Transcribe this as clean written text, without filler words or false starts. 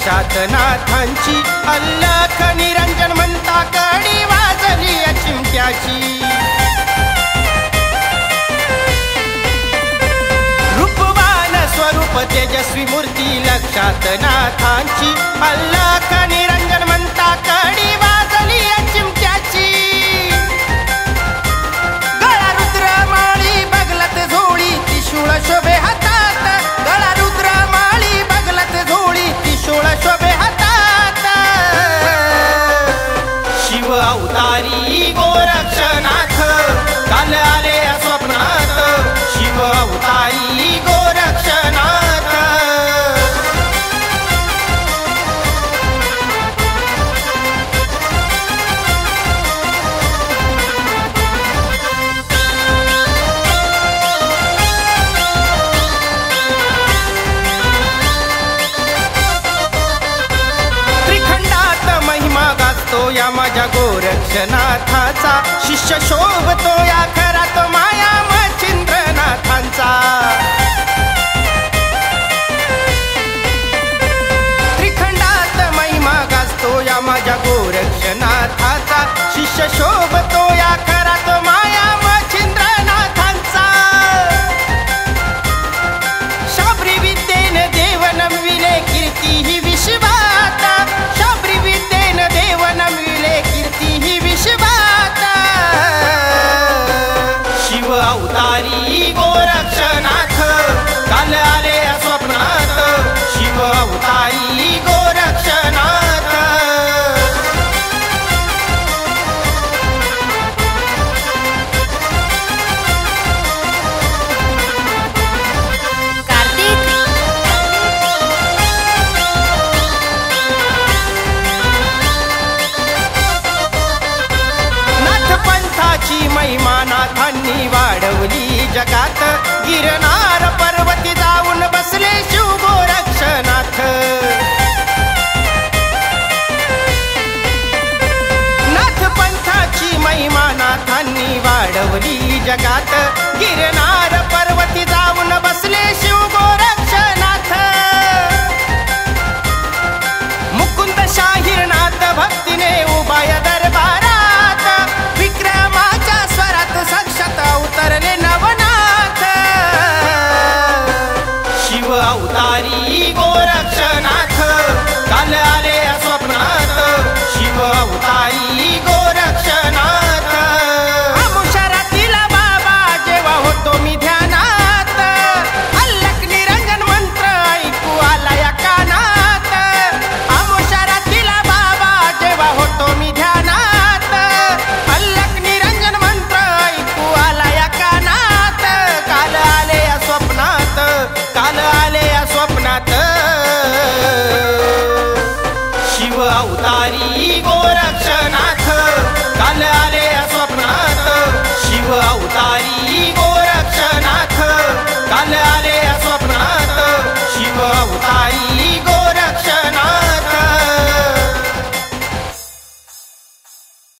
लक्षात नाथांची, अल्लख निरंजन म्हणता कडी वाजली चिमट्याची। रूपवान स्वरूप तेजस्वी मूर्ती लक्षात नाथांची, अल्लख निरंजन म्हणता कडी वाजली चिमट्याची। गळा रुद्रमाळी बगलत झोळी त्रिशूळ शोभे हातात, गळा रुद्रमाळी बगलत झोळी त्रिशूळ शोभे हातात। शिव अवतारी गोरक्षनाथ काल आले स्वप्नात, शिव अवतारी गोरक्षनाथ। तो या माझ्या गोरक्षनाथाचा, शिष्य शोभतो या खरात माया मच्छिंद्रनाथांचा। त्रिखंडात महिमा गाजतो या माझ्या गोरक्षनाथाचा, शिष्य शोभतो या खरात माया मच्छिंद्रनाथांचा। शाबरी विद्येने देव नमविले कीर्ती ही विश्वात, शाबरी विद्येने देव नमविले कीर्ती ही विश्वात। शिव अवतारी गोरक्षनाथ काल आले स्वप्नात, शिव अवतारी गोरक्षनाथ। महिमा नाथांनी वाढवली जगात, गिरनार पर्वती जाऊन बसले शिव गोरक्षनाथ। नाथ पंथाची महिमा नाथांनी वाढवली जगात, गिरनार पर्वती जाऊन बसले शिव गोरक्षनाथ। मुकुंद शाहीरनाथ भक्तीने उभाय दरबारात, विक्रमाच्या स्वरात साक्षात उतरले नवनाथ। शिव अवतारी गोरक्षनाथ काल आले स्वप्नात, शिव अवतारी गोरक्षनाथ। अमुशरातील बाबा जेव्हा होतो मी ध्यानात, अल्लख निरंजन मंत्र ऐकू आला या कानात। अमुशरातील बाबा जेव्हा होतो मी ध्यानात, अल्लख निरंजन मंत्र ऐकू आला या कानात। काल आले या स्वप्नात, काल आले या स्वप्नात। शिव अवतारी गोरक्षनाथ